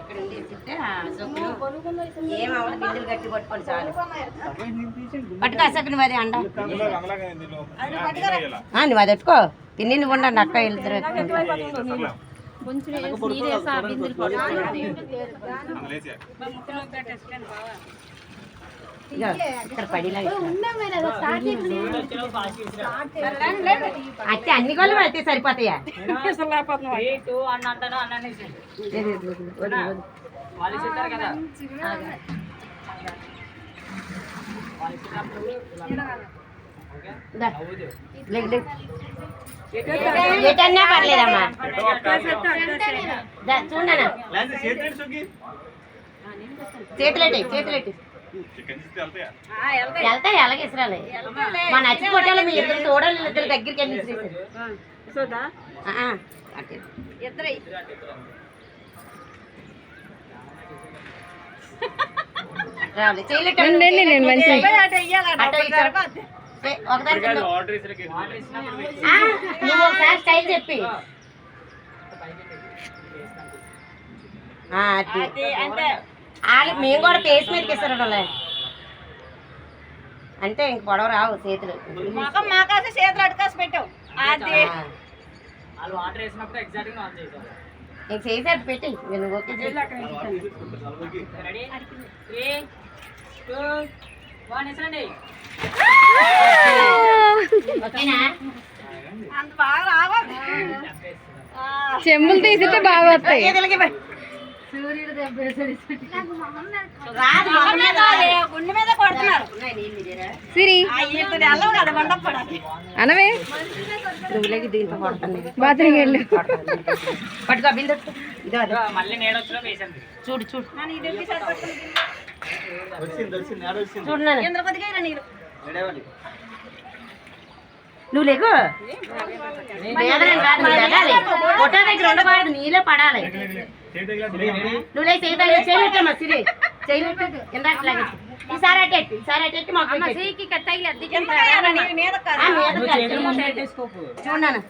ఇక్కడ ఉండేసిస్తే ఏమవ్వదు, బిందులు గట్టి పట్టుకొని చాలు. పట్టుకో అసలు నువ్వు అది అండ నువ్వు అది పెట్టుకో తిని నువ్వు ఉండండి అక్క వెళ్తారు. ఇక్కడ పడిలా అట్టి అన్ని గోళ్ళు పడితే సరిపోతాయా? ఎటన్నా పర్లేదమ్మా చూడనా చేతులెట్టి చేతులెట్టి వెళ్తాయి అలాగే ఇసరాలి. మా నచ్చి కొట్టాలి మీ ఇద్దరు చూడాలి, ఇద్దరు దగ్గరికి వెళ్ళి నువ్వు ఒకసారి స్టైల్ చెప్పి మేము కూడా పేస్ మీదకి ఇస్తారు అంటే ఇంక పొడవ రావు చేతులు. చేతులు అటుకాసి పెట్టావు ఇంక చేసి అది పెట్టి నువ్వు ఓకే చెంబులు తీసితే బాగా వస్తాయి. అనవే దీంతో కొడతాను బాత్రూమ్ వెళ్ళు పట్టుకో బిందు చూడు చూడు నువ్వు లేకు ఫోటో దగ్గర ఉండకూడదు, నీళ్ళే పడాలి. నువ్వు లేక చేయలేట్టమ్మా సిరి చేయలేట్టు ఇందాక ఈసారి అట్టెట్టు ఈసారి అట్టెట్టి మాకు చూడన్నాను